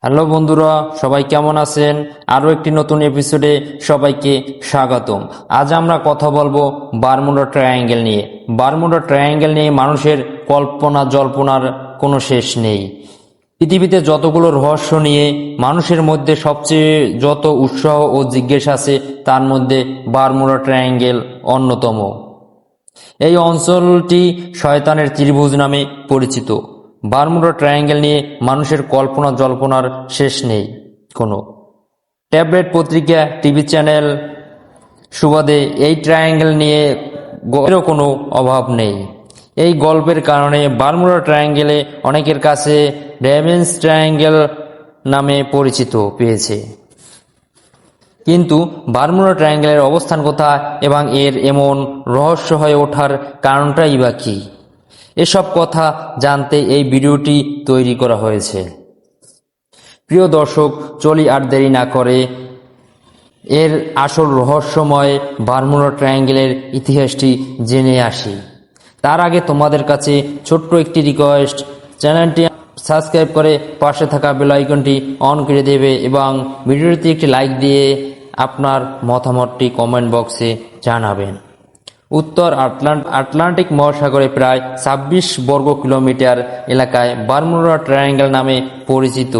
Hello বন্ধুরা, সবাই কেমন আছেন? আরও একটি নতুন এপিসোডে সবাইকে স্বাগতম। আজ আমরা কথা বলবো বারমুডা ট্রায়াঙ্গেল নিয়ে। বারমুডা ট্রায়াঙ্গেল নিয়ে মানুষের কল্পনা জল্পনার কোনো শেষ নেই। পৃথিবীতে যতগুলো রহস্য নিয়ে মানুষের মধ্যে সবচেয়ে যত উৎসাহ ও জিজ্ঞাসা আছে, তার মধ্যে বারমুডা ট্রায়াঙ্গেল অন্যতম। এই অঞ্চলটি শয়তানের ত্রিভুজ নামে পরিচিত। বারমুডা ট্রায়াঙ্গেল নিয়ে মানুষের কল্পনা জল্পনার শেষ নেই কোনো। ট্যাবলেট, পত্রিকা, টিভি চ্যানেল সুবাদে এই ট্রায়াঙ্গেল নিয়ে গল্পেরও কোনো অভাব নেই। এই গল্পের কারণে বারমুডা ট্রায়াঙ্গেলে অনেকের কাছে ড্যামেজ ট্রায়াঙ্গেল নামে পরিচিত পেয়েছে। কিন্তু বারমুডা ট্রায়াঙ্গেলের অবস্থান কোথায় এবং এর এমন রহস্য হয়ে ওঠার কারণটাই বা কী, এসব কথা জানতে এই ভিডিওটি তৈরি করা হয়েছে। প্রিয় দর্শক, চলি আর দেরি না করে এর আসল রহস্যময় বারমুডা ট্রায়াঙ্গেলের ইতিহাসটি জেনে আসি। তার আগে তোমাদের কাছে ছোট্ট একটি রিকোয়েস্ট, চ্যানেলটি সাবস্ক্রাইব করে পাশে থাকা বেল আইকনটি অন করে দেবে এবং ভিডিওটিতে একটি লাইক দিয়ে আপনার মতামতটি কমেন্ট বক্সে জানাবেন। উত্তর আটলান্টিক মহাসাগরে প্রায় ২৬ বর্গ কিলোমিটার এলাকায় বারমুডা ট্রায়াঙ্গেল নামে পরিচিত।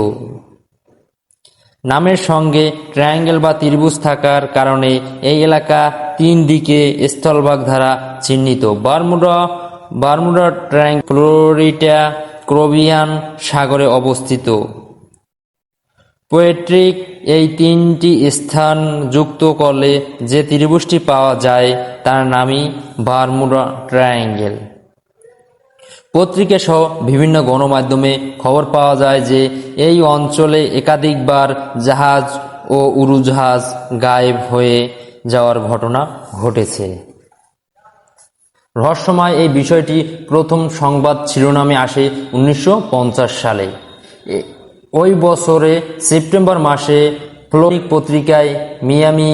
নামের সঙ্গে ট্রায়াঙ্গেল বা ত্রিভুজ থাকার কারণে এই এলাকা তিন দিকে স্থলভাগ দ্বারা চিহ্নিত। বারমুডা ট্রায়াঙ্গেল ফ্লোরিডা ক্যারিবিয়ান সাগরে অবস্থিত। পোয়েট্রিক এই তিনটি স্থান যুক্ত করলে যে ত্রিভুজটি পাওয়া যায় তার নামই বারমুডা ট্রায়াঙ্গেল। পত্রিকা সহ বিভিন্ন গণমাধ্যমে খবর পাওয়া যায় যে এই অঞ্চলে একাধিকবার জাহাজ ও উড়োজাহাজ গায়েব হয়ে যাওয়ার ঘটনা ঘটেছে। রহস্যময় এই বিষয়টি প্রথম সংবাদ শিরোনামে আসে ১৯৫০ সালে। ওই বছরে সেপ্টেম্বর মাসে ফ্লোরিক পত্রিকায় মিয়ামি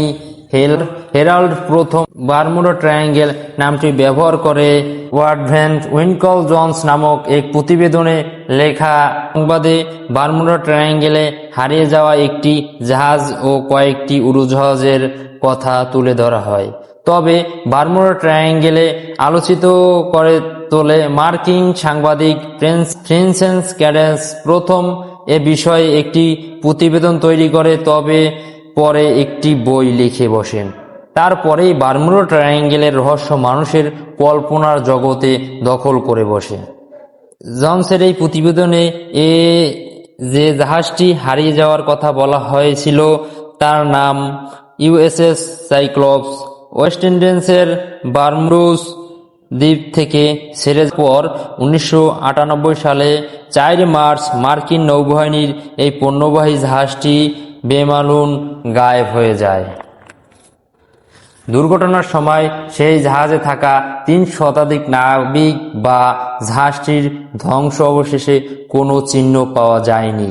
হেরাল্ড প্রথম বারমুডা ট্রায়াঙ্গেল নামটি ব্যবহার করে। ওয়ার্ডভ্যান উইনকল জোন্স নামক এক প্রতিবেদনে লেখা সংবাদে বারমুডা ট্রায়াঙ্গেলে হারিয়ে যাওয়া একটি জাহাজ ও কয়েকটি উড়োজাহাজের কথা তুলে ধরা হয়। তবে বারমুডা ট্রায়াঙ্গেলে আলোচিত করে তোলে মার্কিন সাংবাদিক ফ্রান্সিস ক্যাডেন্স প্রথম এ বিষয়ে একটি প্রতিবেদন তৈরি করে, তবে পরে একটি বই লিখে বসেন। তারপরেই বারমুডা ট্রায়াঙ্গেলের রহস্য মানুষের কল্পনার জগতে দখল করে বসে। জনসের এই প্রতিবেদনে যে জাহাজটি হারিয়ে যাওয়ার কথা বলা হয়েছিল তার নাম ইউএসএস সাইক্লপস। ওয়েস্ট ইন্ডিজের বারমুডাস দ্বীপ থেকে ছেড়ে পর ১৯৯৮ সালে ৪ মার্চ মার্কিন নৌবাহিনীর এই পণ্যবাহী জাহাজটি বেমালুম গায়েব হয়ে যায়। দুর্ঘটনার সময় সেই জাহাজে থাকা ৩ শতাধিক নাবিক বা জাহাজটির ধ্বংস অবশেষে কোনো চিহ্ন পাওয়া যায়নি।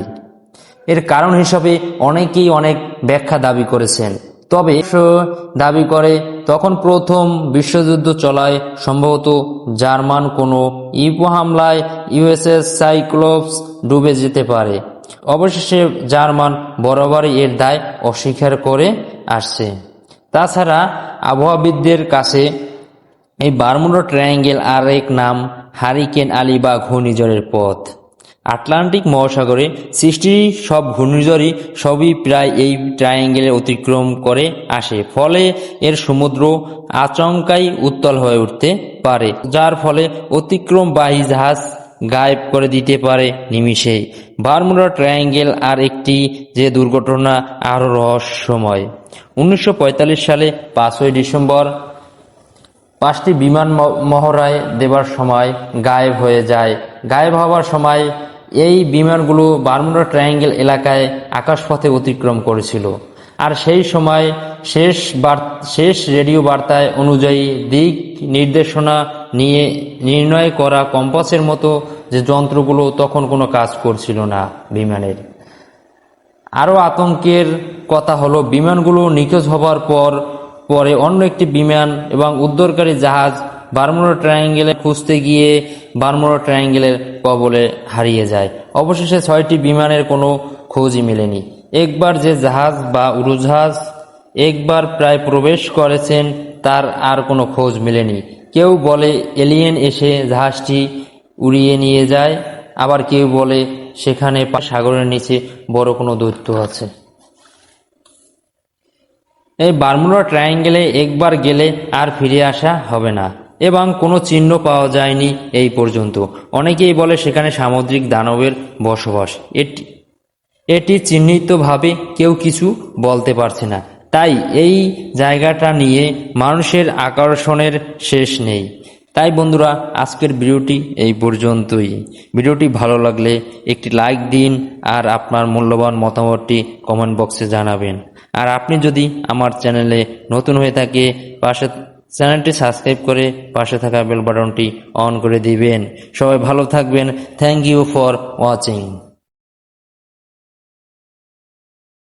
এর কারণ হিসাবে অনেকেই অনেক ব্যাখ্যা দাবি করেছেন। তবে দাবি করে তখন প্রথম বিশ্বযুদ্ধ চলায় সম্ভবত জার্মান কোনো ইউপো হামলায় ইউএসএস সাইক্লোপস ডুবে যেতে পারে। অবশেষে জার্মান বরাবরই এর দায় অস্বীকার করে আসছে। তাছাড়া আবহাওয়াবিদদের কাছে এই বারমুডা ট্রায়াঙ্গেল আর এক নাম হারিকেন আলী বা ঘূর্ণিঝড়ের পথ। আটলান্টিক মহাসাগরে সৃষ্টি সব ঘূর্ণিঝড়ই সবই প্রায় এই ট্রায়াঙ্গেলে অতিক্রম করে আসে, ফলে এর সমুদ্র আচমকাই উত্তাল হয়ে উঠতে পারে, যার ফলে অতিক্রমবাহী জাহাজ গায়েব করে দিতে পারে নিমিষেই। বারমুডা ট্রায়াঙ্গেল আর একটি যে দুর্ঘটনা আরও রহস্যময়। ১৯৪৫ সালে ৫ই ডিসেম্বর ৫টি বিমান মহড়ায় দেবার সময় গায়েব হয়ে যায়। গায়েব হওয়ার সময় এই বিমানগুলো বারমুডা ট্রায়াঙ্গেল এলাকায় আকাশপথে অতিক্রম করেছিল। আর সেই সময় শেষ রেডিও বার্তায় অনুযায়ী দিক নির্দেশনা নিয়ে নির্ণয় করা কম্পাসের মতো যে যন্ত্রগুলো তখন কোনো কাজ করছিল না বিমানের। আরও আতঙ্কের কথা হলো, বিমানগুলো নিখোঁজ হবার পরে অন্য একটি বিমান এবং উদ্ধারকারী জাহাজ বারমুডা ট্রায়াঙ্গেলে খুঁজতে গিয়ে বারমুডা ট্রায়াঙ্গেলের কবলে হারিয়ে যায়। অবশেষে ৬টি বিমানের কোনো খোঁজই মেলেনি। একবার যে জাহাজ বা উড়োজাহাজ একবার প্রায় প্রবেশ করেছেন তার আর কোনো খোঁজ মেলেনি। কেউ বলে এলিয়েন এসে জাহাজটি উড়িয়ে নিয়ে যায়, আবার কেউ বলে সেখানে সাগরের নিচে বড় কোনো দৈত্য আছে। এই বারমুডা ট্রায়াঙ্গেলে একবার গেলে আর ফিরে আসা হবে না এবং কোনো চিহ্ন পাওয়া যায়নি এই পর্যন্ত। অনেকেই বলে সেখানে সামুদ্রিক দানবের বসবাস। এটি চিহ্নিতভাবে কেউ কিছু বলতে পারছে না। তাই এই জায়গাটা নিয়ে মানুষের আকর্ষণের শেষ নেই। তাই বন্ধুরা, আজকের ভিডিওটি এই পর্যন্তই। ভিডিওটি ভালো লাগলে একটি লাইক দিন আর আপনার মূল্যবান মতামতটি কমেন্ট বক্সে জানাবেন। আর আপনি যদি আমার চ্যানেলে নতুন হয়ে থাকে চ্যানেলটি সাবস্ক্রাইব করে পাশে থাকা বেল বাটনটি অন করে দিবেন। সবাই ভালো থাকবেন। Thank you for watching.